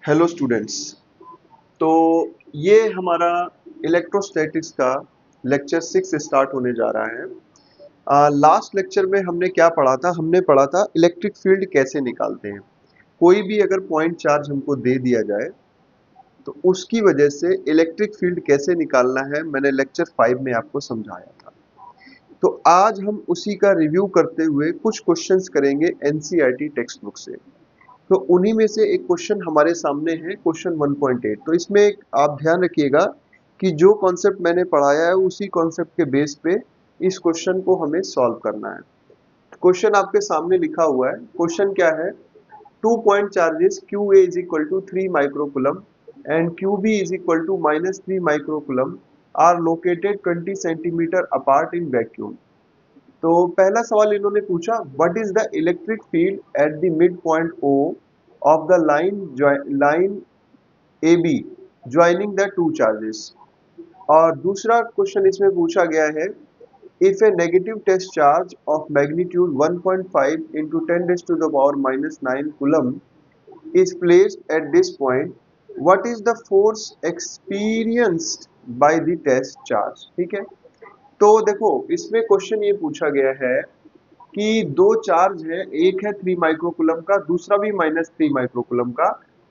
Hello students. तो ये हमारा इलेक्ट्रोस्टैटिक्स का लेक्चर 6 स्टार्ट होने जा रहा है। लास्ट लेक्चर में हमने क्या पढ़ा था? हमने पढ़ा था इलेक्ट्रिक फील्ड कैसे निकालते हैं। कोई भी अगर पॉइंट चार्ज हमको दे दिया जाए तो उसकी वजह से इलेक्ट्रिक फील्ड कैसे निकालना है, मैंने लेक्चर 5 में आपको समझाया था। तो आज हम उसी का रिव्यू करते हुए कुछ क्वेश्चंस करेंगे एनसीईआरटी टेक्स्ट बुक से। तो उन्हीं में से एक क्वेश्चन हमारे सामने है, क्वेश्चन 1.8। तो इसमें एक आप ध्यान रखिएगा कि जो कॉन्सेप्ट मैंने पढ़ाया है उसी कॉन्सेप्ट के बेस पे इस क्वेश्चन को हमें सॉल्व करना है। क्वेश्चन आपके सामने लिखा हुआ है। क्वेश्चन क्या है? 2 point charges QA is equal to 3 microcoulomb and QB is equal to -3 microcoulomb are located 20 centimeter apart in vacuum। तो पहला सवाल इन्होंने पूछा, what is the electric field at the mid point O of the line A B joining the two charges. और दूसरा question इसमें पूछा गया है, if a negative test charge of magnitude 1.5 into 10 raised to the power -9 coulomb is placed at this point, what is the force experienced by the test charge। ठीक है, तो देखो इसमें क्वेश्चन ये पूछा गया है कि दो चार्ज है, एक है 3 माइक्रोकुलम का, दूसरा भी -3 माइक्रोकुलम का।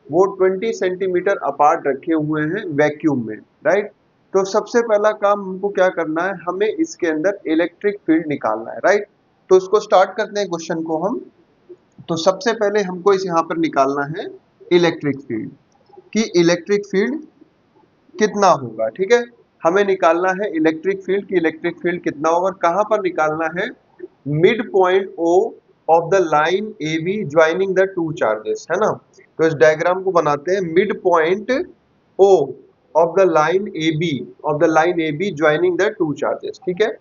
वो 20 सेंटीमीटर अपार्ट रखे हुए हैं वैक्यूम में, राइट। तो सबसे पहला काम हमको क्या करना है, हमें इसके अंदर इलेक्ट्रिक फील्ड निकालना है, राइट। तो इसको स्टार्ट करते हैं क्वेश्चन को हम। तो सबसे पहले हमको इस यहाँ पर निकालना है इलेक्ट्रिक फील्ड, कि इलेक्ट्रिक फील्ड कितना होगा। ठीक है, हमें निकालना है इलेक्ट्रिक फील्ड की इलेक्ट्रिक फील्ड कितना होगा। कहां पर निकालना है? Mid point O of the line A B joining the two charges, है ना। तो इस डायग्राम को बनाते हैं, mid point O of the line A B joining the two charges. ठीक है,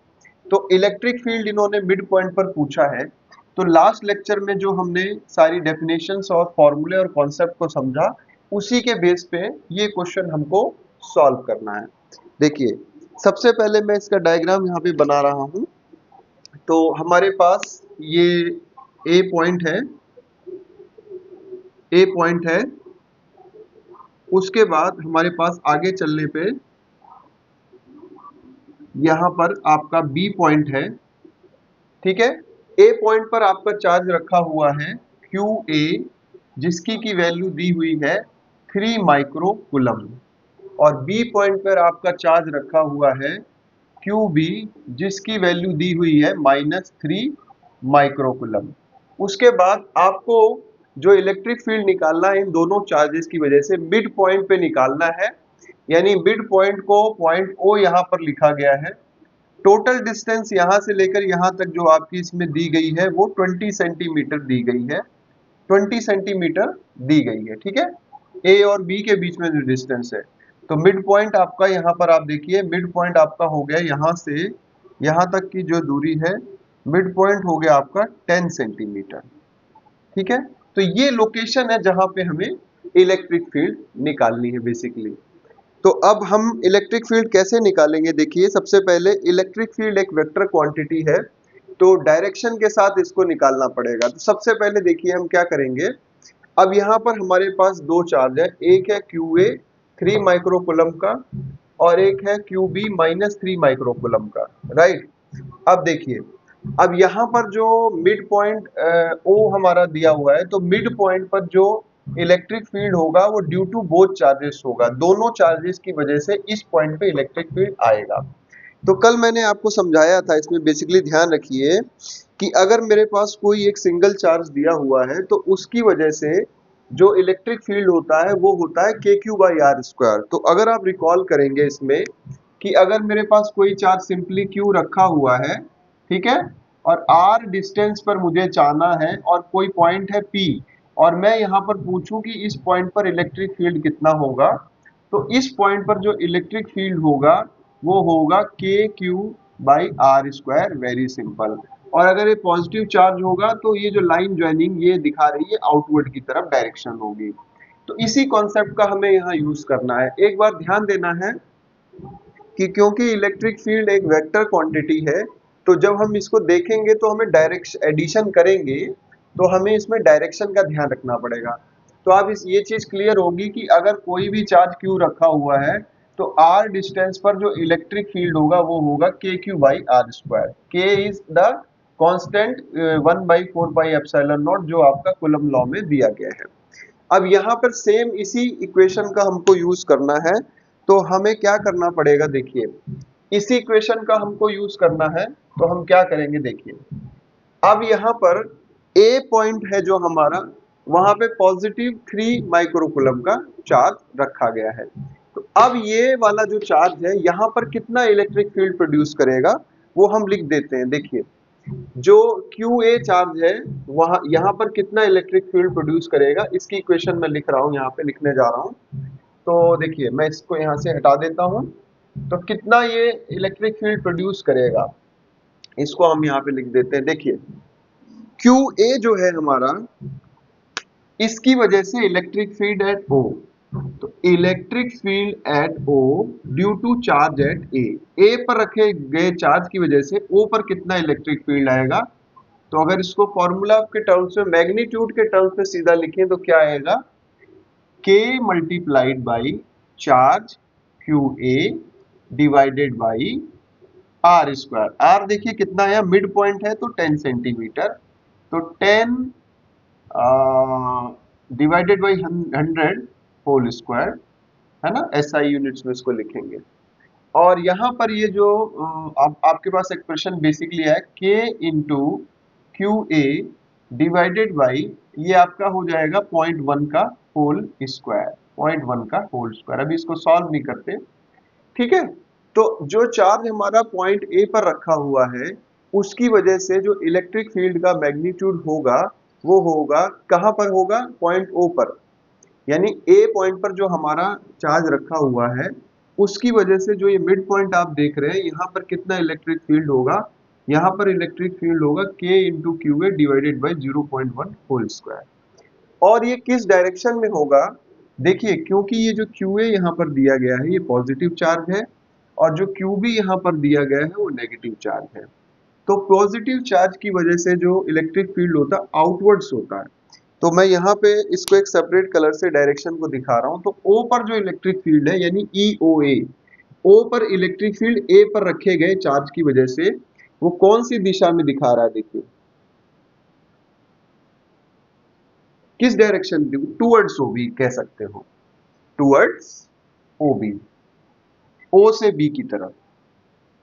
तो इलेक्ट्रिक फील्ड इन्होंने मिड पॉइंट पर पूछा है। तो लास्ट लेक्चर में जो हमने सारी डेफिनेशंस और फॉर्मूले और कॉन्सेप्ट को समझा, उसी के बेस पे ये क्वेश्चन हमको सॉल्व करना है। देखिए, सबसे पहले मैं इसका डायग्राम यहाँ पे बना रहा हूँ। तो हमारे पास ये ए पॉइंट है, उसके बाद हमारे पास आगे चलने पे यहाँ पर आपका बी पॉइंट है। ठीक है, ए पॉइंट पर आपका चार्ज रखा हुआ है क्यू ए, जिसकी की वैल्यू दी हुई है 3 माइक्रोकुलम। और बी पॉइंट पर आपका चार्ज रखा हुआ है क्यू बी, जिसकी वैल्यू दी हुई है -3 माइक्रोकुलम। उसके बाद आपको जो इलेक्ट्रिक फील्ड निकालना है इन दोनों चार्जेस की वजह से मिड पॉइंट पे निकालना है। यानी मिड पॉइंट को पॉइंट ओ यहाँ पर लिखा गया है। टोटल डिस्टेंस यहाँ से लेकर यहाँ तक जो आपकी इसमें दी गई है वो 20 सेंटीमीटर दी गई है, 20 सेंटीमीटर दी गई है। ठीक है, ए और बी के बीच में जो डिस्टेंस है। तो मिड पॉइंट आपका यहाँ पर आप देखिए, मिड पॉइंट आपका हो गया यहाँ से यहाँ तक की जो दूरी है, मिड पॉइंट हो गया आपका 10 सेंटीमीटर। ठीक है, तो ये लोकेशन है जहां पे हमें इलेक्ट्रिक फील्ड निकालनी है बेसिकली। तो अब हम इलेक्ट्रिक फील्ड कैसे निकालेंगे? देखिए, सबसे पहले इलेक्ट्रिक फील्ड एक वेक्टर क्वांटिटी है, तो डायरेक्शन के साथ इसको निकालना पड़ेगा। तो सबसे पहले देखिए हम क्या करेंगे। अब यहाँ पर हमारे पास दो चार्ज है, एक है क्यू ए 3 माइक्रोकुलम का और एक है क्यू बी -3 माइक्रोकुलम का, राइट। अब देखिए, अब यहाँ पर जो मिड पॉइंट ओ हमारा दिया हुआ है, तो मिड पॉइंट पर जो इलेक्ट्रिक फील्ड होगा वो ड्यू टू बोथ चार्जेस होगा, दोनों चार्जेस की वजह से इस पॉइंट पे इलेक्ट्रिक फील्ड आएगा। तो कल मैंने आपको समझाया था, इसमें बेसिकली ध्यान रखिए कि अगर मेरे पास कोई एक सिंगल चार्ज दिया हुआ है तो उसकी वजह से जो इलेक्ट्रिक फील्ड होता है वो होता है KQ/R²। तो अगर आप रिकॉल करेंगे इसमें कि अगर मेरे पास कोई चार्ज सिंपली Q रखा हुआ है, ठीक है, और R डिस्टेंस पर मुझे जाना है और कोई पॉइंट है P, और मैं यहाँ पर पूछूं कि इस पॉइंट पर इलेक्ट्रिक फील्ड कितना होगा, तो इस पॉइंट पर जो इलेक्ट्रिक फील्ड होगा वो होगा KQ/R²। Very simple. और अगर ये पॉजिटिव चार्ज होगा तो ये जो लाइन ज्वाइनिंग ये दिखा रही है आउटवर्ड की तरफ डायरेक्शन होगी। तो इसी कॉन्सेप्ट का हमें यहाँ यूज करना है। एक बार ध्यान देना है कि क्योंकि इलेक्ट्रिक फील्ड एक वेक्टर क्वांटिटी है, तो जब हम इसको देखेंगे तो हमें डायरेक्शन एडिशन करेंगे तो हमें इसमें डायरेक्शन का ध्यान रखना पड़ेगा। तो अब इस ये चीज क्लियर होगी कि अगर कोई भी चार्ज क्यू रखा हुआ है तो आर डिस्टेंस पर जो इलेक्ट्रिक फील्ड होगा वो होगा के क्यू बाई आर स्क्वायर। के is the constant 1/4 pi epsilon not जो आपका कूलम लॉ में दिया गया है। अब यहाँ पर सेम इसी इक्वेशन का हमको यूज करना है, तो हमें क्या करना पड़ेगा, देखिए इसी इक्वेशन का हमको यूज करना है, तो हम क्या करेंगे देखिए। अब यहाँ पर ए पॉइंट है जो हमारा, वहां पे पॉजिटिव 3 माइक्रोकूलम का चार्ज रखा गया है। तो अब ये वाला जो चार्ज है यहाँ पर कितना इलेक्ट्रिक फील्ड प्रोड्यूस करेगा वो हम लिख देते हैं। देखिए जो QA चार्ज है वहां यहाँ पर कितना इलेक्ट्रिक फील्ड प्रोड्यूस करेगा, इसकी इक्वेशन मैं लिख रहा हूँ, यहाँ पे लिखने जा रहा हूँ। तो देखिए मैं इसको यहाँ से हटा देता हूँ। तो कितना ये इलेक्ट्रिक फील्ड प्रोड्यूस करेगा इसको हम यहाँ पे लिख देते हैं। देखिए QA जो है हमारा, इसकी वजह से इलेक्ट्रिक फील्ड एट O, तो electric field at O due to charge at A पर रखे गए चार्ज की वजह से O पर कितना इलेक्ट्रिक फील्ड आएगा। तो अगर इसको फॉर्मूला के टर्म्स में, मैग्नीट्यूड के टर्म्स में सीधा लिखें तो क्या आएगा, K multiplied by charge QA divided by R square. R देखिए कितना है, मिड पॉइंट है तो 10 सेंटीमीटर, तो 10 डिवाइडेड बाई 100 होल स्क्वायर, है ना, SI यूनिट्स में इसको लिखेंगे। और यहाँ पर ये जो आपके पास एक्सप्रेशन बेसिकली है K into QA divided by, ये आपका हो जाएगा 0.1 का होल स्क्वायर, 0.1 का होल स्क्वायर। अभी इसको सॉल्व नहीं करते, ठीक है। तो जो चार्ज हमारा पॉइंट ए पर रखा हुआ है उसकी वजह से जो इलेक्ट्रिक फील्ड का मैग्नीट्यूड होगा वो होगा, कहां पर होगा, पॉइंट ओ पर, यानी ए पॉइंट पर जो हमारा चार्ज रखा हुआ है उसकी वजह से जो ये मिड पॉइंट आप देख रहे हैं यहाँ पर कितना इलेक्ट्रिक फील्ड होगा, यहाँ पर इलेक्ट्रिक फील्ड होगा K into QA divided by 0.1 whole square. और ये किस डायरेक्शन में होगा, देखिए क्योंकि ये जो QA यहाँ पर दिया गया है ये पॉजिटिव चार्ज है और जो QB यहाँ पर दिया गया है वो नेगेटिव चार्ज है। तो पॉजिटिव चार्ज की वजह से जो इलेक्ट्रिक फील्ड होता है आउटवर्ड्स होता है। तो मैं यहाँ पे इसको एक सेपरेट कलर से डायरेक्शन को दिखा रहा हूँ। तो O पर जो इलेक्ट्रिक फील्ड है यानी EOA, O पर इलेक्ट्रिक फील्ड A पर रखे गए चार्ज की वजह से वो कौन सी दिशा में दिखा रहा है, देखिए किस डायरेक्शन, टूवर्ड्स OB कह सकते हो, टूवर्ड्स OB, O से B की तरफ,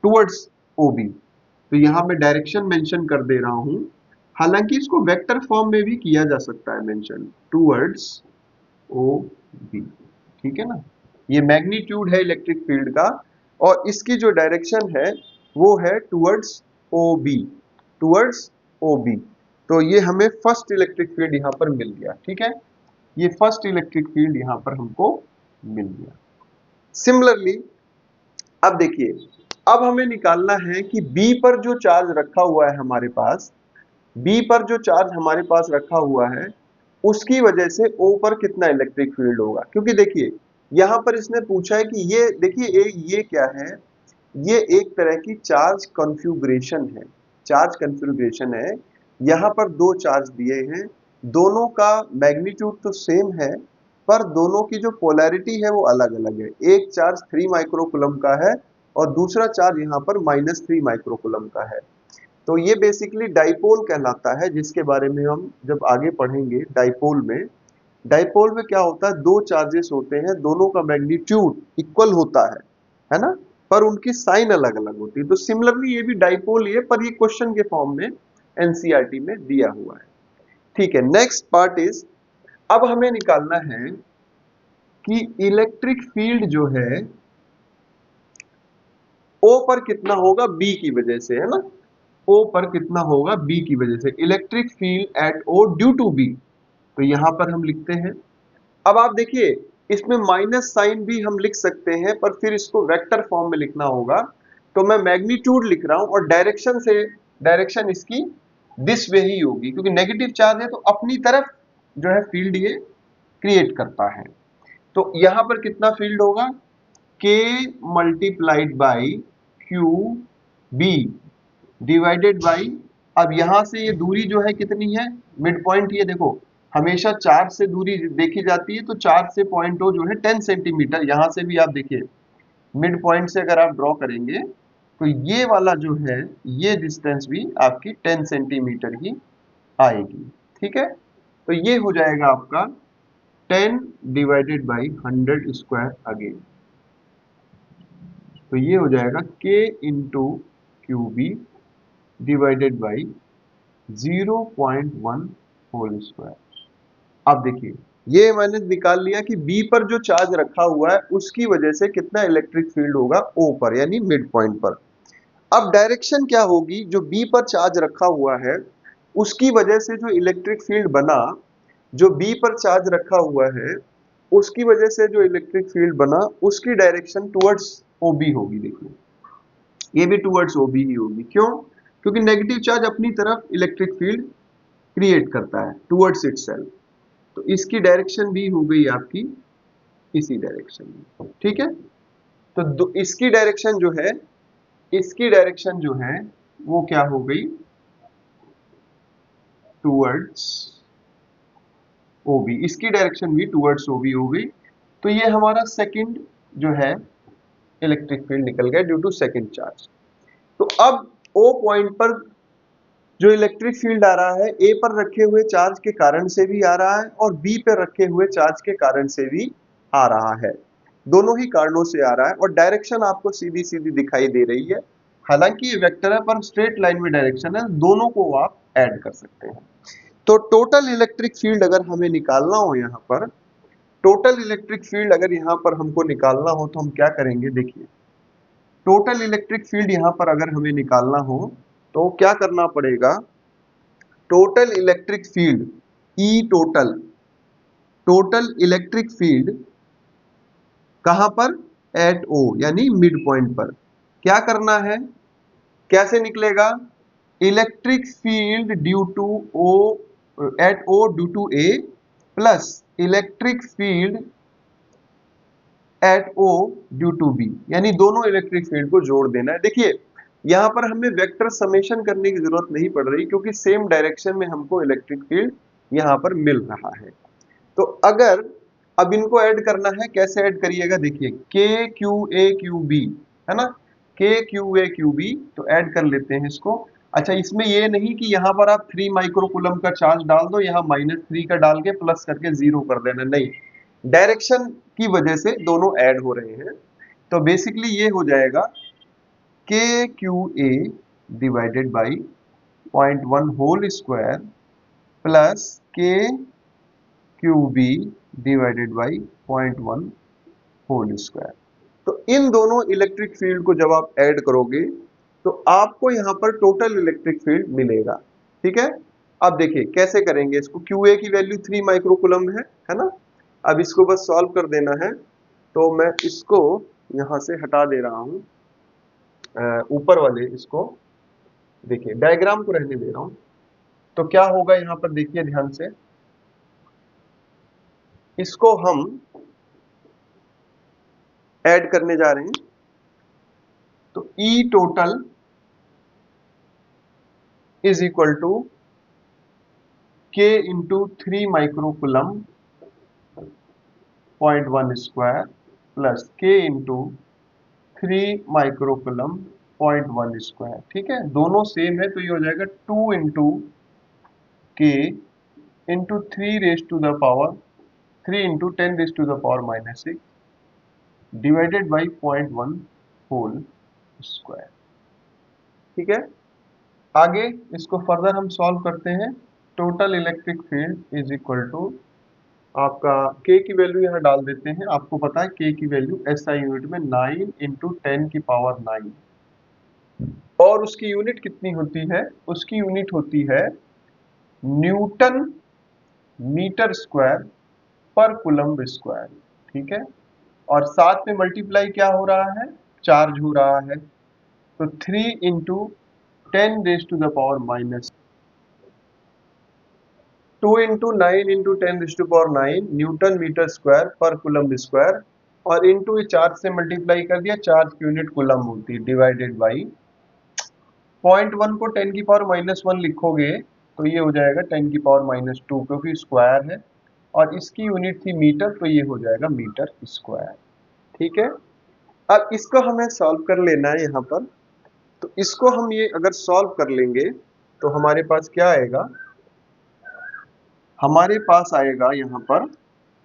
टूवर्ड्स OB। तो यहाँ मैं डायरेक्शन मेंशन कर दे रहा हूं, हालांकि इसको वेक्टर फॉर्म में भी किया जा सकता है मेंशन, टूवर्ड्स OB, ठीक है ना। ये मैग्नीट्यूड है इलेक्ट्रिक फील्ड का और इसकी जो डायरेक्शन है वो है टूवर्ड्स OB, टूवर्ड्स OB। तो ये हमें फर्स्ट इलेक्ट्रिक फील्ड यहाँ पर मिल गया, ठीक है, ये फर्स्ट इलेक्ट्रिक फील्ड यहाँ पर हमको मिल गया। सिमिलरली अब देखिए, अब हमें निकालना है कि B पर जो चार्ज रखा हुआ है हमारे पास, B पर जो चार्ज हमारे पास रखा हुआ है उसकी वजह से O पर कितना इलेक्ट्रिक फील्ड होगा। क्योंकि देखिए यहाँ पर इसने पूछा है कि ये देखिए ये क्या है, ये एक तरह की चार्ज कॉन्फ़िगरेशन है, चार्ज कॉन्फ़िगरेशन है। यहाँ पर दो चार्ज दिए हैं, दोनों का मैग्नीट्यूड तो सेम है पर दोनों की जो पोलैरिटी है वो अलग अलग है। एक चार्ज 3 माइक्रोकूलम का है और दूसरा चार्ज यहाँ पर -3 माइक्रोकूलम का है। तो ये बेसिकली डाइपोल कहलाता है, जिसके बारे में हम जब आगे पढ़ेंगे। डाइपोल में क्या होता है, दो चार्जेस होते हैं, दोनों का मैग्नीट्यूड इक्वल होता है ना, पर उनकी साइन अलग अलग होती है। तो सिमिलरली ये भी डाइपोल ही है, पर ये क्वेश्चन के फॉर्म में एनसीईआरटी में दिया हुआ है, ठीक है। नेक्स्ट पार्ट इज, अब हमें निकालना है कि इलेक्ट्रिक फील्ड जो है O पर कितना होगा B की वजह से, है ना, O पर कितना होगा B की वजह से, electric field at O due to B। तो यहां पर हम लिखते हैं, अब आप देखिए इसमें माइनस साइन भी हम लिख सकते हैं पर फिर इसको वेक्टर फॉर्म में लिखना होगा। तो मैं मैग्नीट्यूड लिख रहा हूं और डायरेक्शन इसकी दिस वे ही होगी, क्योंकि नेगेटिव चार्ज है तो अपनी तरफ जो है फील्ड ये क्रिएट करता है। तो यहां पर कितना फील्ड होगा, K multiplied by QB divided by, अब यहां से ये दूरी जो है कितनी है, मिड पॉइंट, ये देखो हमेशा 4 से दूरी देखी जाती है, तो 4 से पॉइंट ओ जो है 10 सेंटीमीटर, यहां से भी आप देखिए मिड पॉइंट से अगर आप ड्रॉ करेंगे तो ये वाला जो है ये डिस्टेंस भी आपकी 10 सेंटीमीटर ही आएगी। ठीक है, तो ये हो जाएगा आपका 10 डिवाइडेड बाई 100 स्क्वायर अगेन, तो ये हो जाएगा k into Q B divided by 0.1 whole square. अब देखिए ये मैंने निकाल लिया कि B पर जो चार्ज रखा हुआ है उसकी वजह से कितना इलेक्ट्रिक फील्ड होगा O पर, यानी मिड पॉइंट पर। अब डायरेक्शन क्या होगी, जो B पर चार्ज रखा हुआ है उसकी वजह से जो इलेक्ट्रिक फील्ड बना, जो B पर चार्ज रखा हुआ है उसकी वजह से जो इलेक्ट्रिक फील्ड बना उसकी डायरेक्शन टुवर्ड्स OB होगी। देखिए ये भी टुवर्ड्स OB ही होगी। क्यों? क्योंकि नेगेटिव चार्ज अपनी तरफ इलेक्ट्रिक फील्ड क्रिएट करता है टुवर्ड्स इटसेल्फ, तो इसकी डायरेक्शन भी हो गई आपकी इसी डायरेक्शन में। ठीक है, तो इसकी डायरेक्शन जो है, इसकी डायरेक्शन जो है वो क्या हो गई, टुवर्ड्स OB, इसकी डायरेक्शन भी टुवर्ड्स OB हो गई। तो ये हमारा सेकंड जो है इलेक्ट्रिक फील्ड निकल गया ड्यू टू सेकंड चार्ज। तो अब O पॉइंट पर जो इलेक्ट्रिक फील्ड आ रहा है A पर रखे हुए चार्ज के कारण से भी आ रहा है और B पर रखे हुए चार्ज के कारण से भी आ रहा है, दोनों ही कारणों से आ रहा है और डायरेक्शन आपको सीधी सीधी दिखाई दे रही है। हालांकि ये वेक्टर है पर स्ट्रेट लाइन में डायरेक्शन है, दोनों को आप ऐड कर सकते हैं। तो टोटल इलेक्ट्रिक फील्ड अगर हमें निकालना हो, यहाँ पर टोटल इलेक्ट्रिक फील्ड अगर यहाँ पर हमको निकालना हो तो हम क्या करेंगे, देखिए टोटल इलेक्ट्रिक फील्ड यहाँ पर अगर हमें निकालना हो तो क्या करना पड़ेगा, total electric field E total, total electric field कहां पर, एट O यानी मिड पॉइंट पर क्या करना है, कैसे निकलेगा, electric field due to O at O due to A plus electric field at O due to B, यानी दोनों इलेक्ट्रिक फील्ड को जोड़ देना है। देखिए यहां पर हमें वेक्टर समेशन करने की जरूरत नहीं पड़ रही क्योंकि सेम डायरेक्शन में हमको इलेक्ट्रिक फील्ड यहां पर मिल रहा है। तो अगर अब इनको ऐड करना है, कैसे ऐड करिएगा, देखिए के क्यू ए क्यू बी है ना, के क्यू ए क्यू बी, तो ऐड कर लेते हैं इसको। अच्छा इसमें ये नहीं कि यहाँ पर आप 3 माइक्रोकूलम का चार्ज डाल दो, यहाँ -3 का डाल के प्लस करके 0 कर देना, नहीं, डायरेक्शन की वजह से दोनों ऐड हो रहे हैं। तो बेसिकली ये हो जाएगा K Q A divided by 0.1 whole square plus K Q B divided by 0.1 whole square. तो इन दोनों इलेक्ट्रिक फील्ड को जब आप ऐड करोगे तो आपको यहां पर टोटल इलेक्ट्रिक फील्ड मिलेगा। ठीक है, अब देखिए कैसे करेंगे इसको, QA की वैल्यू 3 माइक्रोकूलम है ना, अब इसको बस सॉल्व कर देना है। तो मैं इसको यहां से हटा दे रहा हूं, ऊपर वाले इसको, देखिए डायग्राम को रहने दे रहा हूं। तो क्या होगा यहां पर, देखिए ध्यान से, इसको हम ऐड करने जा रहे हैं। तो E total is equal to K into 3 microcoulomb 0.1 square plus K into 3 microcoulomb 0.1 square. ठीक है, दोनों सेम है तो ये हो जाएगा 2 into K into 3 raise to the power 3 into 10 raise to the power -6 divided by 0.1 whole square. ठीक है, आगे इसको फर्दर हम सॉल्व करते हैं। Total electric field is equal to आपका K की वैल्यू यहाँ डाल देते हैं, आपको पता है K की वैल्यू SI यूनिट में 9 इंटू 10 की पावर 9, और उसकी यूनिट कितनी होती है, उसकी यूनिट होती है न्यूटन मीटर स्क्वायर पर कूलम्ब स्क्वायर। ठीक है, और साथ में मल्टीप्लाई क्या हो रहा है, चार्ज हो रहा है, तो 3 into 10 raise to the power minus 2 into 9 into 10 raise to power 9 newton metre square पर कूलम्ब स्क्वायर, और इंटू ये चार्ज से मल्टीप्लाई कर दिया, चार्ज की यूनिट कूलम्ब होती है, डिवाइडेड बाई 0.1 को 10 की पावर -1 लिखोगे तो ये हो जाएगा 10⁻⁻², क्योंकि स्क्वायर है और इसकी यूनिट थी मीटर, तो ये हो जाएगा मीटर स्क्वायर। ठीक है, अब इसको हमें सॉल्व कर लेना है यहाँ पर। तो इसको हम ये अगर सॉल्व कर लेंगे तो हमारे पास क्या आएगा, हमारे पास आएगा यहाँ पर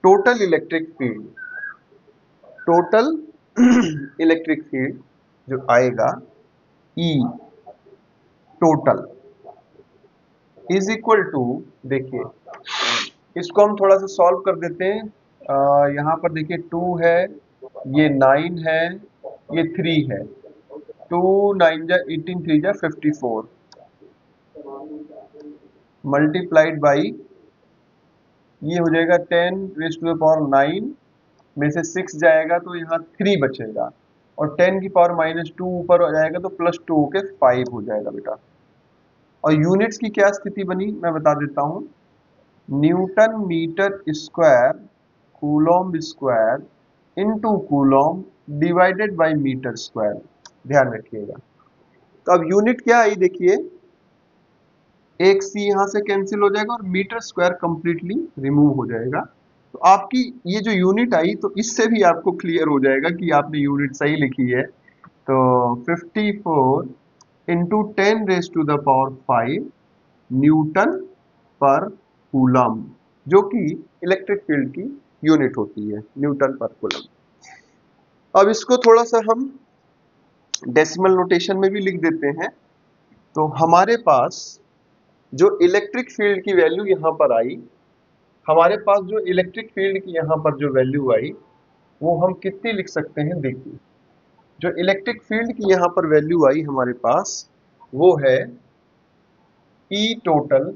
total electric field, total electric field जो आएगा ई टोटल इज इक्वल टू, देखिए इसको हम थोड़ा सा सॉल्व कर देते हैं। यहाँ पर देखिए 2 है, ये 9 है, ये 3 है, 2 9 जा 18, 3 जा 54 मल्टीप्लाइड बाई ये हो जाएगा 10⁻⁹ में से 6 जाएगा तो यहाँ 3 बचेगा, और 10⁻⁻² ऊपर हो जाएगा तो +2 होके 5 हो जाएगा बेटा। और यूनिट्स की क्या स्थिति बनी मैं बता देता हूँ, newton metre square coulomb square into coulomb divided by metre square, ध्यान रखिएगा। तो अब यूनिट क्या आई, देखिए एक सी यहां से कैंसिल हो जाएगा और मीटर स्क्वायर कंप्लीटली रिमूव हो जाएगा। तो आपकी ये जो यूनिट आई, तो इससे भी आपको क्लियर हो जाएगा कि आपने यूनिट सही लिखी है। तो 54 इंटू 10⁻⁵ न्यूटन पर कूलम, जो कि इलेक्ट्रिक फील्ड की यूनिट होती है, न्यूटन पर कूलम। अब इसको थोड़ा सा हम डेसिमल नोटेशन में भी लिख देते हैं। तो हमारे पास जो इलेक्ट्रिक फील्ड की वैल्यू यहां पर आई, हमारे पास जो इलेक्ट्रिक फील्ड की यहां पर जो वैल्यू आई वो हम कितनी लिख सकते हैं, देखिए जो इलेक्ट्रिक फील्ड की यहां पर वैल्यू आई हमारे पास वो है E total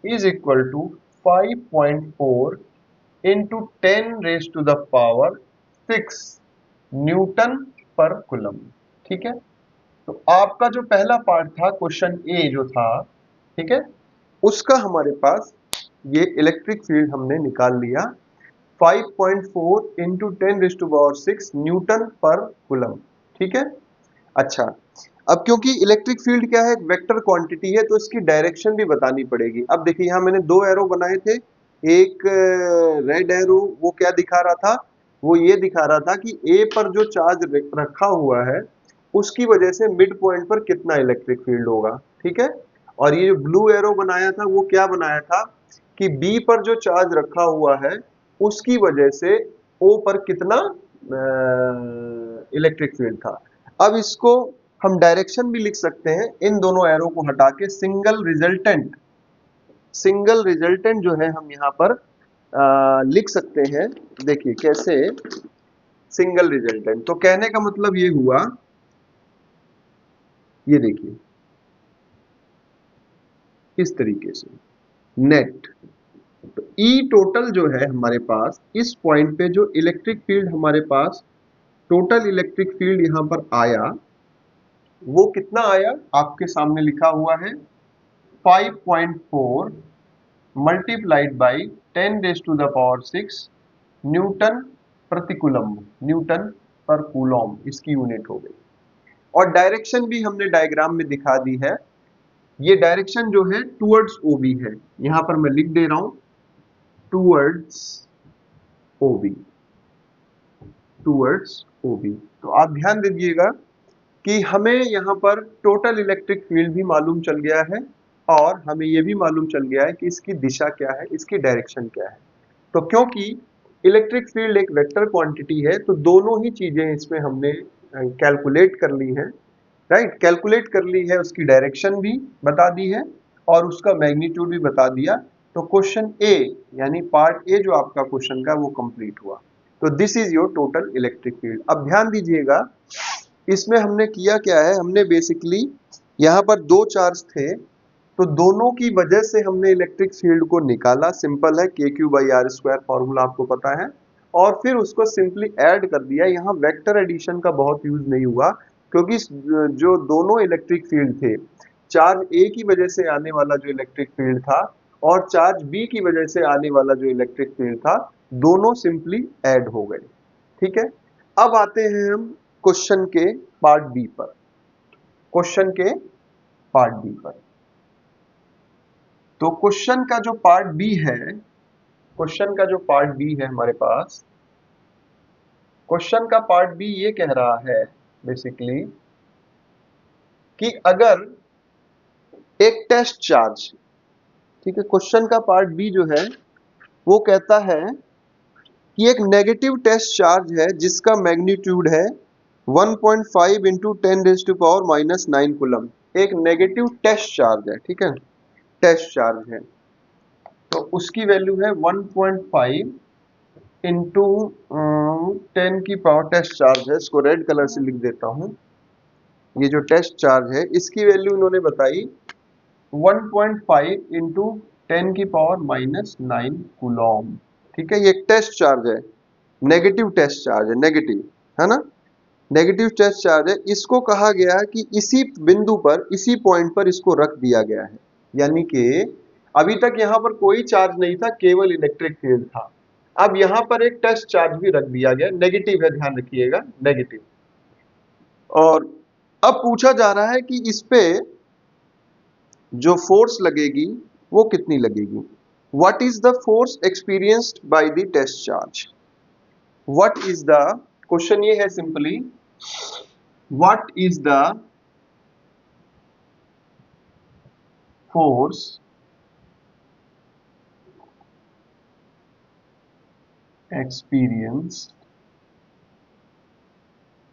is equal to 5.4 into 10⁻⁶ newton पर कूलम। ठीक है, तो आपका जो पहला पार्ट था क्वेश्चन ए जो था, ठीक है, उसका हमारे पास ये इलेक्ट्रिक फील्ड हमने निकाल लिया 5.4 इंटू 10⁻⁶ न्यूटन पर कूलम। ठीक है, अच्छा अब क्योंकि इलेक्ट्रिक फील्ड क्या है, एक वेक्टर क्वांटिटी है, तो इसकी डायरेक्शन भी बतानी पड़ेगी। अब देखिए यहाँ मैंने 2 एरो बनाए थे, एक रेड एरो वो क्या दिखा रहा था, वो ये दिखा रहा था कि ए पर जो चार्ज रखा हुआ है उसकी वजह से मिड पॉइंट पर कितना इलेक्ट्रिक फील्ड होगा। ठीक है, और ये जो ब्लू एरो बनाया था वो क्या बनाया था कि बी पर जो चार्ज रखा हुआ है उसकी वजह से ओ पर कितना इलेक्ट्रिक फील्ड था। अब इसको हम डायरेक्शन भी लिख सकते हैं, इन दोनों एरो को हटा के सिंगल रिजल्टेंट जो है हम यहाँ पर लिख सकते हैं। देखिए कैसे सिंगल रिजल्टेंट, तो कहने का मतलब ये हुआ, ये देखिए इस तरीके से नेट, तो ई टोटल जो है हमारे पास इस पॉइंट पे जो इलेक्ट्रिक फील्ड हमारे पास टोटल इलेक्ट्रिक फील्ड यहां पर आया वो कितना आया, आपके सामने लिखा हुआ है 5.4 मल्टीप्लाइड बाई 10⁻⁶ न्यूटन प्रति कूलम, न्यूटन पर कूलम इसकी यूनिट हो गई। और डायरेक्शन भी हमने डायग्राम में दिखा दी है, ये डायरेक्शन जो है टुवर्ड्स ओबी है, यहां पर मैं लिख दे रहा हूं टुवर्ड्स ओबी, टुवर्ड्स ओबी। तो आप ध्यान दीजिएगा कि हमें यहाँ पर टोटल इलेक्ट्रिक फील्ड भी मालूम चल गया है और हमें यह भी मालूम चल गया है कि इसकी दिशा क्या है, इसकी डायरेक्शन क्या है। तो क्योंकि इलेक्ट्रिक फील्ड एक वेक्टर क्वांटिटी है तो दोनों ही चीजें इसमें हमने कैलकुलेट कर ली हैं, राइट, कैलकुलेट कर ली है, उसकी डायरेक्शन भी बता दी है और उसका मैग्नीट्यूड भी बता दिया। तो क्वेश्चन ए यानी पार्ट ए जो आपका क्वेश्चन का वो कंप्लीट हुआ। तो this is your total electric field. अब ध्यान दीजिएगा इसमें हमने किया क्या है, हमने बेसिकली यहाँ पर 2 चार्ज थे तो दोनों की वजह से हमने इलेक्ट्रिक फील्ड को निकाला, सिंपल है, KQ/R² फॉर्मूला आपको पता है, और फिर उसको सिंपली ऐड कर दिया। यहाँ वेक्टर एडिशन का बहुत यूज नहीं हुआ क्योंकि जो दोनों इलेक्ट्रिक फील्ड थे, चार्ज ए की वजह से आने वाला जो इलेक्ट्रिक फील्ड था और चार्ज बी की वजह से आने वाला जो इलेक्ट्रिक फील्ड था, दोनों सिंपली ऐड हो गए। ठीक है, अब आते हैं हम क्वेश्चन के पार्ट बी पर, क्वेश्चन के पार्ट बी पर। तो क्वेश्चन का जो पार्ट बी है, क्वेश्चन का जो पार्ट बी है हमारे पास, क्वेश्चन का पार्ट बी ये कह रहा है बेसिकली कि अगर एक टेस्ट चार्ज, ठीक है, क्वेश्चन का पार्ट बी जो है वो कहता है कि एक नेगेटिव टेस्ट चार्ज है जिसका मैग्नीट्यूड है 1.5 इंटू 10⁻⁻⁹ कूलम। एक नेगेटिव टेस्ट चार्ज है, ठीक है, टेस्ट चार्ज है, तो उसकी वैल्यू है 1.5 इंटू 10 की पावर, टेस्ट चार्ज है, इसको रेड कलर से लिख देता हूं। ये जो टेस्ट चार्ज है इसकी वैल्यू इन्होंने बताई 1.5 इंटू 10 की पावर -9 कूलम, ठीक है। ये एक टेस्ट चार्ज है, नेगेटिव टेस्ट चार्ज है, नेगेटिव, है ना, नेगेटिव टेस्ट चार्ज है। इसको कहा गया है कि इसी बिंदु पर, इसी पॉइंट पर इसको रख दिया गया है, यानी कि अभी तक यहां पर कोई चार्ज नहीं था, केवल इलेक्ट्रिक फील्ड था। अब यहां पर एक टेस्ट चार्ज भी रख दिया गया, नेगेटिव है, ध्यान रखिएगा, नेगेटिव। और अब पूछा जा रहा है कि इस पे जो फोर्स लगेगी वो कितनी लगेगी। What is the force experienced by the test charge. What is the, question ये है simply, what is the force experienced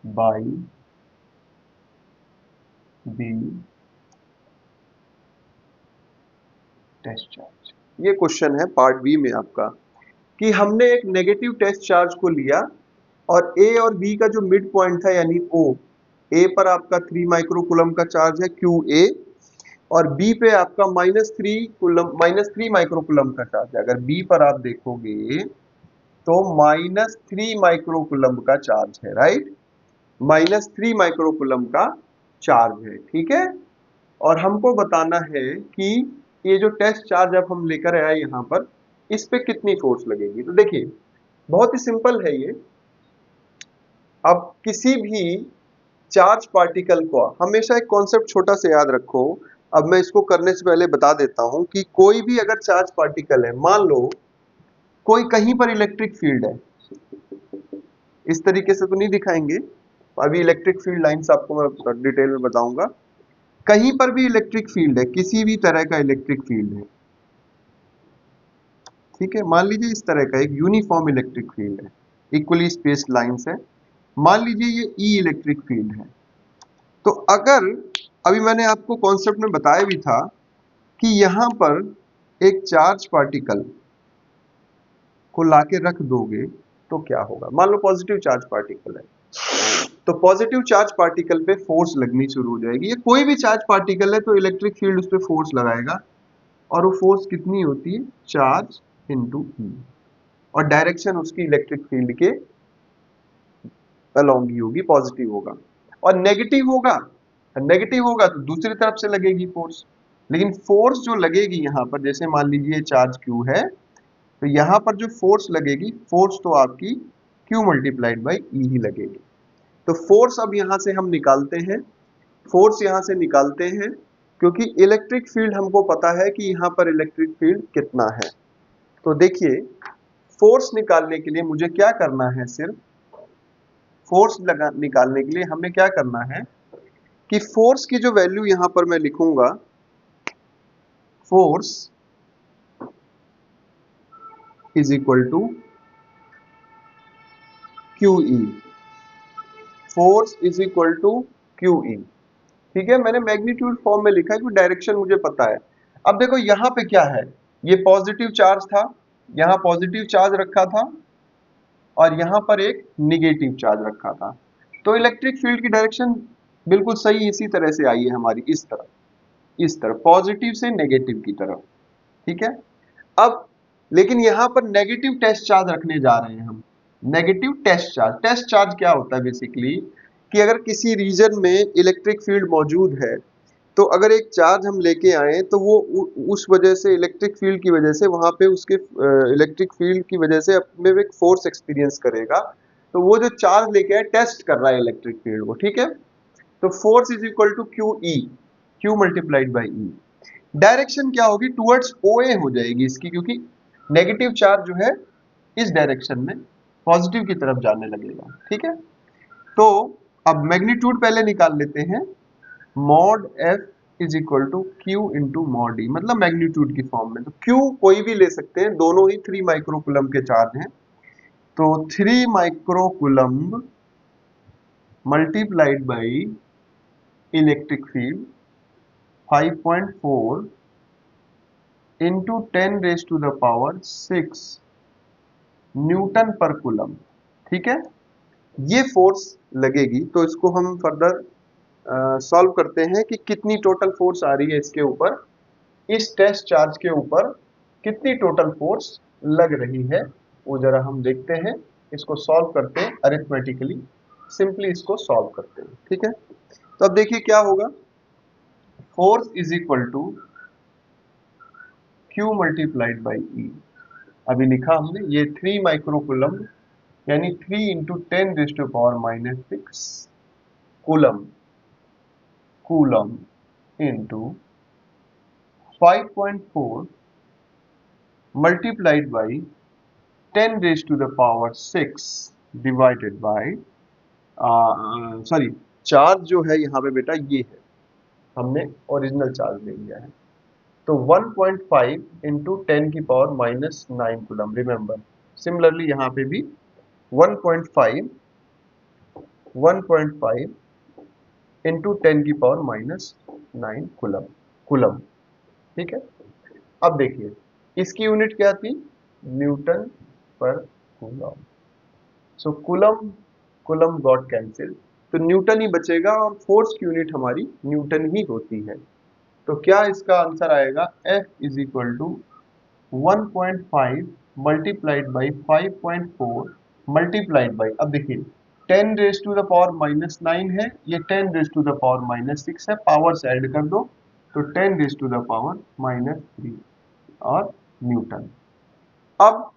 by the test charge. ये क्वेश्चन है पार्ट बी में आपका, कि हमने एक नेगेटिव टेस्ट चार्ज को लिया और ए और बी का जो मिड पॉइंट था यानी ओ, ए पर आपका 3 माइक्रोकूलम का चार्ज है क्यू ए, और बी पे आपका -3 माइक्रोकूलम का चार्ज है। अगर बी पर आप देखोगे तो -3 माइक्रोकूलम का चार्ज है, राइट, -3 माइक्रोकूलम का चार्ज है, ठीक है। और हमको बताना है कि ये जो टेस्ट चार्ज अब हम लेकर आए यहाँ पर, इस पे कितनी फोर्स लगेगी। तो देखिए बहुत ही सिंपल है ये। अब किसी भी चार्ज पार्टिकल को हमेशा एक कॉन्सेप्ट छोटा सा याद रखो, अब मैं इसको करने से पहले बता देता हूं कि कोई भी अगर चार्ज पार्टिकल है, मान लो कोई कहीं पर इलेक्ट्रिक फील्ड है, इस तरीके से तो नहीं दिखाएंगे, अभी इलेक्ट्रिक फील्ड लाइंस आपको मैं डिटेल में बताऊंगा। कहीं पर भी इलेक्ट्रिक फील्ड है, किसी भी तरह का इलेक्ट्रिक फील्ड है, ठीक है, मान लीजिए इस तरह का एक यूनिफॉर्म इलेक्ट्रिक फील्ड है, इक्वली स्पेस्ड लाइंस है, मान लीजिए ये ई इलेक्ट्रिक फील्ड है। तो अगर अभी मैंने आपको कॉन्सेप्ट में बताया भी था कि यहां पर एक चार्ज पार्टिकल को लाके रख दोगे तो क्या होगा। मान लो पॉजिटिव चार्ज पार्टिकल है, तो पॉजिटिव चार्ज पार्टिकल पे फोर्स लगनी शुरू हो जाएगी। ये कोई भी चार्ज पार्टिकल है तो इलेक्ट्रिक फील्ड उस पर फोर्स लगाएगा, और वो फोर्स कितनी होती है, चार्ज इंटू ई, और डायरेक्शन उसकी इलेक्ट्रिक फील्ड के अलोंग ही होगी, पॉजिटिव होगा। और नेगेटिव होगा तो दूसरी तरफ से लगेगी फोर्स। लेकिन फोर्स जो लगेगी यहाँ पर, जैसे मान लीजिए चार्ज क्यू है, तो यहाँ पर जो फोर्स लगेगी, फोर्स तो आपकी Q मल्टीप्लाइड बाई ई ही लगेगी। तो फोर्स अब यहाँ से हम निकालते हैं, फोर्स यहाँ से निकालते हैं, क्योंकि इलेक्ट्रिक फील्ड हमको पता है कि यहाँ पर इलेक्ट्रिक फील्ड कितना है। तो देखिए फोर्स निकालने के लिए मुझे क्या करना है, सिर्फ फोर्स निकालने के लिए हमें क्या करना है कि फोर्स की जो वैल्यू यहां पर मैं लिखूंगा, force is equal to Q E, force is equal to Q E, ठीक है। मैंने मैग्नीट्यूड फॉर्म में लिखा है क्योंकि डायरेक्शन मुझे पता है। अब देखो यहां पे क्या है, ये पॉजिटिव चार्ज था, यहां पॉजिटिव चार्ज रखा था, और यहां पर एक निगेटिव चार्ज रखा था। तो इलेक्ट्रिक फील्ड की डायरेक्शन बिल्कुल सही इसी तरह से आई है हमारी, इस तरफ पॉजिटिव से नेगेटिव की तरफ, ठीक है। अब लेकिन यहां पर नेगेटिव टेस्ट चार्ज रखने जा रहे हैं हम, negative test charge. Test charge क्या होता है बेसिकली, कि अगर किसी रीजन में इलेक्ट्रिक फील्ड मौजूद है, तो अगर एक चार्ज हम लेके आए तो वो उस वजह से, इलेक्ट्रिक फील्ड की वजह से, वहां पे उसके इलेक्ट्रिक फील्ड की वजह से अपने एक फोर्स एक्सपीरियंस करेगा। तो वो जो चार्ज लेके आए टेस्ट कर रहा है इलेक्ट्रिक फील्ड को, ठीक है। तो force is equal to Q E, Q multiplied by E. Direction क्या होगी, टुवर्ड्स OA हो जाएगी इसकी, क्योंकि नेगेटिव चार्ज जो है इस डायरेक्शन में पॉजिटिव की तरफ जाने लगेगा। ठीक है, तो अब मैग्नीट्यूड पहले निकाल लेते हैं। Mod F is equal to Q into mod E, मतलब मैग्नीट्यूड की फॉर्म में। तो क्यू कोई भी ले सकते हैं, दोनों ही 3 माइक्रोकुलम के चार्ज हैं। तो 3 microcoulomb multiplied by electric field 5.4 into 10 raise to the power 6 newton पर कुलम। ठीक है, ये फोर्स लगेगी। तो इसको हम फर्दर सॉल्व करते हैं कि कितनी टोटल फोर्स आ रही है इसके ऊपर, इस टेस्ट चार्ज के ऊपर कितनी टोटल फोर्स लग रही है, वो जरा हम देखते हैं। इसको सॉल्व करते हैं अरिथमेटिकली, सिंपली इसको सॉल्व करते हैं। ठीक है, तो अब देखिए क्या होगा। Force is equal to Q multiplied by E। अभी लिखा हमने ये 3 माइक्रोकुलम यानी 3 into 10 raise to power -6 coulomb, coulomb into 5.4 multiplied by 10 raise to the power 6 divided by, sorry, charge जो है यहाँ पे बेटा ये है, हमने ओरिजिनल चार्ज ले लिया है। तो 1.5 इंटू 10 की पावर -9 कूलम। रिमेंबर, सिमिलरली यहाँ पे भी 1.5 इंटू 10 की पावर -9 कूलम, कूलम। ठीक है, अब देखिए इसकी यूनिट क्या थी, न्यूटन पर कूलम। सो कूलम कूलम गॉट कैंसिल, तो न्यूटन ही बचेगा और फोर्स की यूनिट हमारी न्यूटन ही होती है। तो क्या इसका आंसर आएगा, F is equal to 1.5 multiplied by 5.4 multiplied by, अब देखिए 10 रेज टू द पावर -9 है, ये 10 रेज टू द पावर -6 है, पावर से ऐड कर दो तो 10 रेज टू द पावर -3 और न्यूटन। अब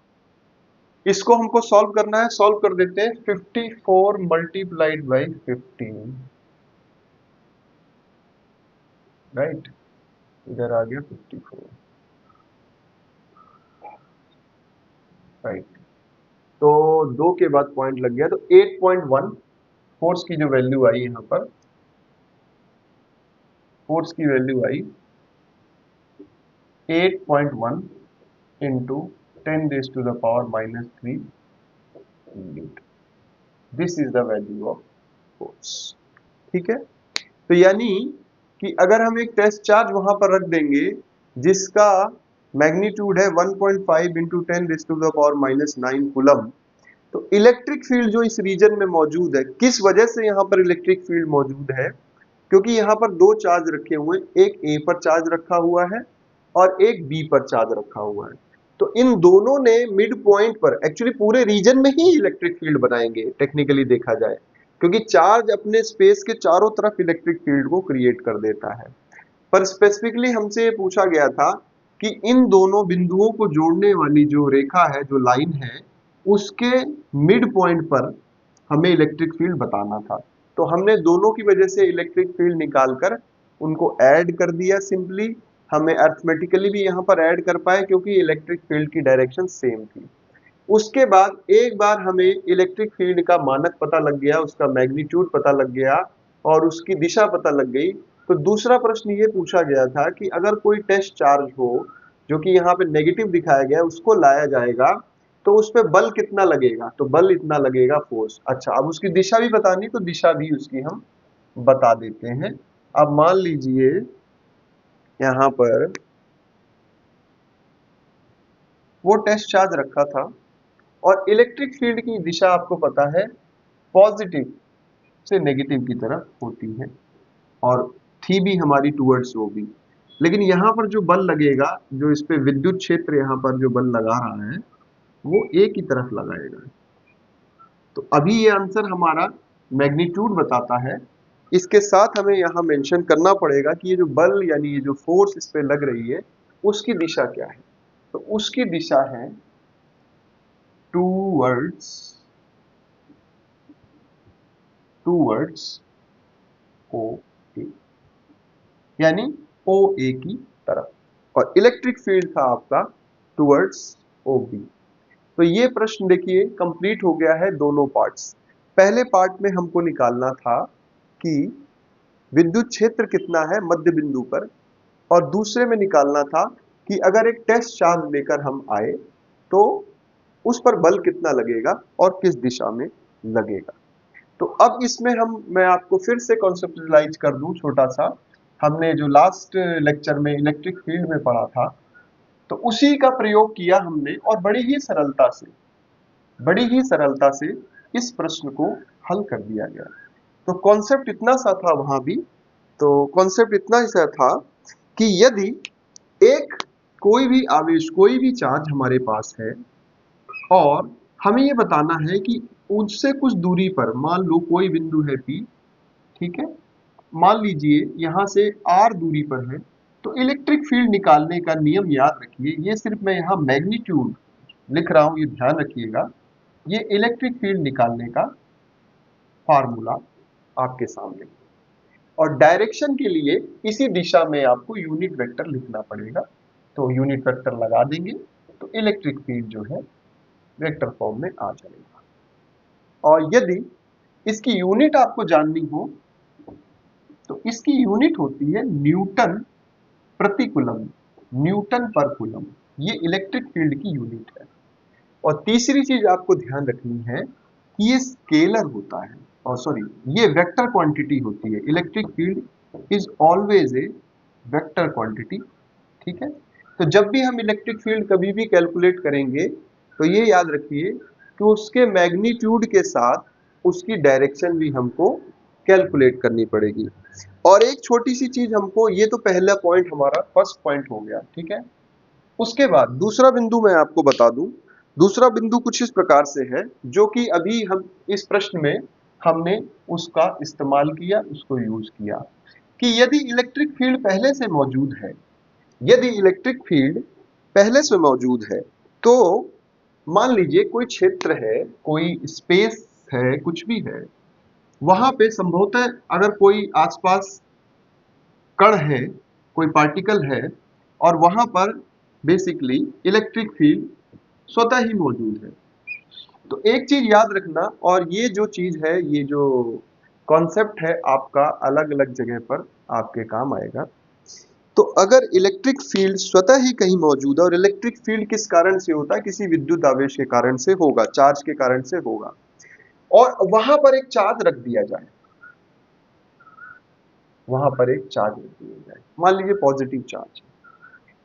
इसको हमको सॉल्व करना है, सॉल्व कर देते हैं। 54 मल्टीप्लाइड बाई 15, राइट, इधर आ गया 54, राइट। तो दो के बाद पॉइंट लग गया, तो 8.1 फोर्स की जो वैल्यू आई यहाँ पर, फोर्स की वैल्यू आई 8.1 into 10 raise to the power -3 newton. This is the value of force. ठीक है, तो यानी कि अगर हम एक टेस्ट चार्ज वहां पर रख देंगे जिसका मैग्नीट्यूड है 1.5 into 10 raise to the power -9 coulomb, तो इलेक्ट्रिक फील्ड जो इस रीजन में मौजूद है, किस वजह से यहाँ पर इलेक्ट्रिक फील्ड मौजूद है, क्योंकि यहाँ पर दो चार्ज रखे हुए हैं, एक ए पर चार्ज रखा हुआ है और एक बी पर चार्ज रखा हुआ है। तो इन दोनों ने मिड पॉइंट पर एक्चुअली पूरे रीजन में ही इलेक्ट्रिक फील्ड बनाएंगे टेक्निकली देखा जाए, क्योंकि चार्ज अपने स्पेस के चारों तरफ इलेक्ट्रिक फील्ड को क्रिएट कर देता है। पर स्पेसिफिकली हमसे ये पूछा गया था कि इन दोनों बिंदुओं को जोड़ने वाली जो रेखा है, जो लाइन है, उसके मिड पॉइंट पर हमें इलेक्ट्रिक फील्ड बताना था। तो हमने दोनों की वजह से इलेक्ट्रिक फील्ड निकालकर उनको ऐड कर दिया सिंपली। हमें अर्थमेटिकली भी यहाँ पर ऐड कर पाए क्योंकि इलेक्ट्रिक फील्ड की डायरेक्शन सेम थी। उसके बाद एक बार हमें इलेक्ट्रिक फील्ड का मानक पता लग गया, उसका मैग्नीट्यूड पता लग गया और उसकी दिशा पता लग गई, तो दूसरा प्रश्न ये पूछा गया था कि अगर कोई टेस्ट चार्ज हो जो कि यहाँ पे नेगेटिव दिखाया गया है, उसको लाया जाएगा तो उस पर बल कितना लगेगा, तो बल इतना लगेगा फोर्स। अच्छा, अब उसकी दिशा भी बतानी, तो दिशा भी उसकी हम बता देते हैं। अब मान लीजिए यहाँ पर वो टेस्ट चार्ज रखा था और इलेक्ट्रिक फील्ड की दिशा आपको पता है पॉजिटिव से नेगेटिव की तरफ होती है और थी भी हमारी टूवर्ड्स वो भी। लेकिन यहाँ पर जो बल लगेगा, जो इस पे विद्युत क्षेत्र यहाँ पर जो बल लगा रहा है, वो ए की तरफ लगाएगा। तो अभी ये आंसर हमारा मैग्नीट्यूड बताता है। इसके साथ हमें यहाँ मेंशन करना पड़ेगा कि ये जो बल यानी ये जो फोर्स इस पे लग रही है, उसकी दिशा क्या है। तो उसकी दिशा है टूवर्ड्स, टूवर्ड्स ओ ए, यानी ओ ए की तरफ, और इलेक्ट्रिक फील्ड था आपका टुवर्ड्स OB। तो ये प्रश्न देखिए कंप्लीट हो गया है दोनों पार्ट्स। पहले पार्ट में हमको निकालना था कि विद्युत क्षेत्र कितना है मध्य बिंदु पर, और दूसरे में निकालना था कि अगर एक टेस्ट चार्ज लेकर हम आए तो उस पर बल कितना लगेगा और किस दिशा में लगेगा। तो अब इसमें मैं आपको फिर से कॉन्सेप्टलाइज कर दूं छोटा सा। हमने जो लास्ट लेक्चर में इलेक्ट्रिक फील्ड में पढ़ा था, तो उसी का प्रयोग किया हमने, और बड़ी ही सरलता से इस प्रश्न को हल कर दिया गया। तो कॉन्सेप्ट इतना सा था वहां भी, तो कॉन्सेप्ट इतना सा था कि यदि एक कोई भी आवेश, कोई भी चार्ज हमारे पास है, और हमें ये बताना है कि उससे कुछ दूरी पर, मान लो कोई बिंदु है P, ठीक है, मान लीजिए यहां से R दूरी पर है, तो इलेक्ट्रिक फील्ड निकालने का नियम याद रखिए। ये सिर्फ मैं यहाँ मैग्नीट्यूड लिख रहा हूं, ये ध्यान रखिएगा। ये इलेक्ट्रिक फील्ड निकालने का फार्मूला आपके सामने, और डायरेक्शन के लिए इसी दिशा में आपको यूनिट वेक्टर लिखना पड़ेगा। तो यूनिट वेक्टर लगा देंगे तो इलेक्ट्रिक फील्ड जो है वेक्टर फॉर्म में आ जाएगा। और यदि इसकी यूनिट आपको जाननी हो तो इसकी यूनिट होती है न्यूटन प्रति कूलम, न्यूटन पर कूलम। ये इलेक्ट्रिक फील्ड की यूनिट है। और तीसरी चीज आपको ध्यान रखनी है कि ये स्केलर होता है, और सॉरी, ये वेक्टर क्वांटिटी होती है। Electric field is always a vector quantity, ठीक है। तो जब भी हम इलेक्ट्रिक फील्ड कभी भी कैलकुलेट करेंगे तो ये याद रखिए कि उसके मैग्नीट्यूड के साथ उसकी डायरेक्शन भी हमको कैलकुलेट करनी पड़ेगी। और एक छोटी सी चीज हमको, ये तो पहला पॉइंट हमारा फर्स्ट पॉइंट हो गया, ठीक है। उसके बाद दूसरा बिंदु मैं आपको बता दूं। दूसरा बिंदु कुछ इस प्रकार से है, जो कि अभी हम इस प्रश्न में हमने उसका इस्तेमाल किया, उसको यूज किया, कि यदि इलेक्ट्रिक फील्ड पहले से मौजूद है, यदि इलेक्ट्रिक फील्ड पहले से मौजूद है, तो मान लीजिए कोई क्षेत्र है, कोई स्पेस है, कुछ भी है, वहां पे संभवतः अगर कोई आसपास कण है, कोई पार्टिकल है, और वहां पर बेसिकली इलेक्ट्रिक फील्ड स्वतः ही मौजूद है। तो एक चीज याद रखना, और ये जो चीज है, ये जो कॉन्सेप्ट है आपका, अलग अलग जगह पर आपके काम आएगा। तो अगर इलेक्ट्रिक फील्ड स्वतः ही कहीं मौजूद है, और इलेक्ट्रिक फील्ड किस कारण से होता है, किसी विद्युत आवेश के कारण से होगा, चार्ज के कारण से होगा, और वहां पर एक चार्ज रख दिया जाए, वहां पर एक चार्ज रख दिया जाए, मान लीजिए पॉजिटिव चार्ज,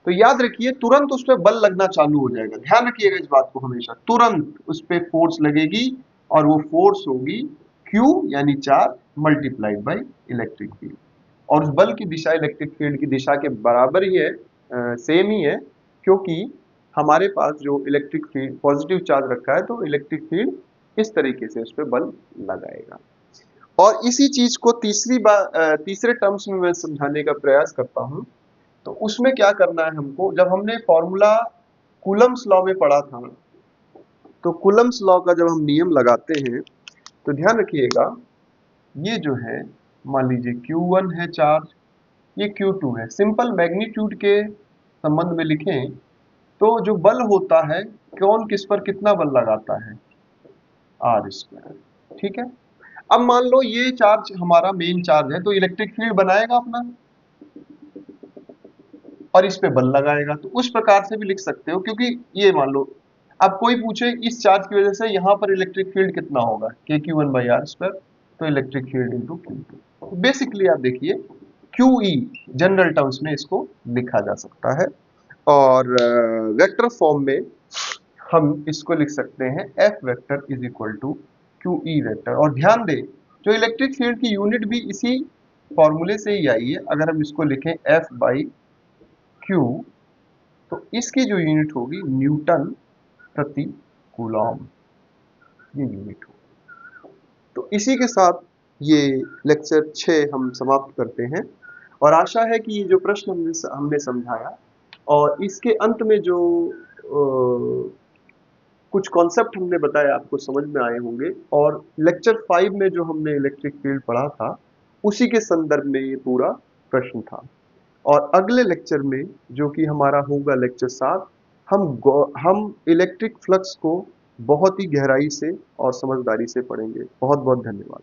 तो याद रखिए तुरंत उस पर बल लगना चालू हो जाएगा। ध्यान रखिएगा इस बात को, हमेशा तुरंत उस पर फोर्स लगेगी, और वो फोर्स होगी Q यानी charge multiplied by electric field. और उस बल की दिशा इलेक्ट्रिक फील्ड की दिशा के बराबर ही है, सेम ही है, क्योंकि हमारे पास जो इलेक्ट्रिक फील्ड पॉजिटिव चार्ज रखा है, तो इलेक्ट्रिक फील्ड इस तरीके से उस पर बल लगाएगा। और इसी चीज को तीसरे टर्म्स में मैं समझाने का प्रयास करता हूं। तो उसमें क्या करना है हमको, जब हमने फॉर्मूला कूलम्स लॉ में पढ़ा था, तो कूलम्स लॉ का जब हम नियम लगाते हैं, तो ध्यान रखिएगा, ये जो है मान लीजिए Q1 है चार्ज, ये Q2 है। सिंपल मैग्नीट्यूड के संबंध में लिखें तो जो बल होता है, कौन किस पर कितना बल लगाता है, R², ठीक है। अब मान लो ये चार्ज हमारा मेन चार्ज है, तो इलेक्ट्रिक फील्ड बनाएगा अपना, और इस पे बल लगाएगा। तो उस प्रकार से भी लिख सकते हो, क्योंकि ये मान लो अब कोई पूछे इस चार्ज की वजह से यहाँ पर इलेक्ट्रिक फील्ड कितना होगा, KQ1/R², तो इलेक्ट्रिक फील्ड इंटू Q2। तो बेसिकली आप देखिए QE जनरल टर्म्स में इसको लिखा जा सकता है, और वेक्टर फॉर्म में हम इसको लिख सकते हैं F vector is equal to QE vector. और ध्यान दें, जो इलेक्ट्रिक फील्ड की यूनिट भी इसी फॉर्मूले से ही आई है। अगर हम इसको लिखें F/Q, तो इसकी जो यूनिट होगी न्यूटन प्रति कूलॉम, ये यूनिट होगी। तो इसी के साथ ये लेक्चर 6 हम समाप्त करते हैं, और आशा है कि ये जो प्रश्न हमने समझाया, और इसके अंत में जो कुछ कॉन्सेप्ट हमने बताया, आपको समझ में आए होंगे। और लेक्चर 5 में जो हमने इलेक्ट्रिक फील्ड पढ़ा था, उसी के संदर्भ में ये पूरा प्रश्न था। और अगले लेक्चर में जो कि हमारा होगा लेक्चर 7, हम इलेक्ट्रिक फ्लक्स को बहुत ही गहराई से और समझदारी से पढ़ेंगे। बहुत बहुत धन्यवाद।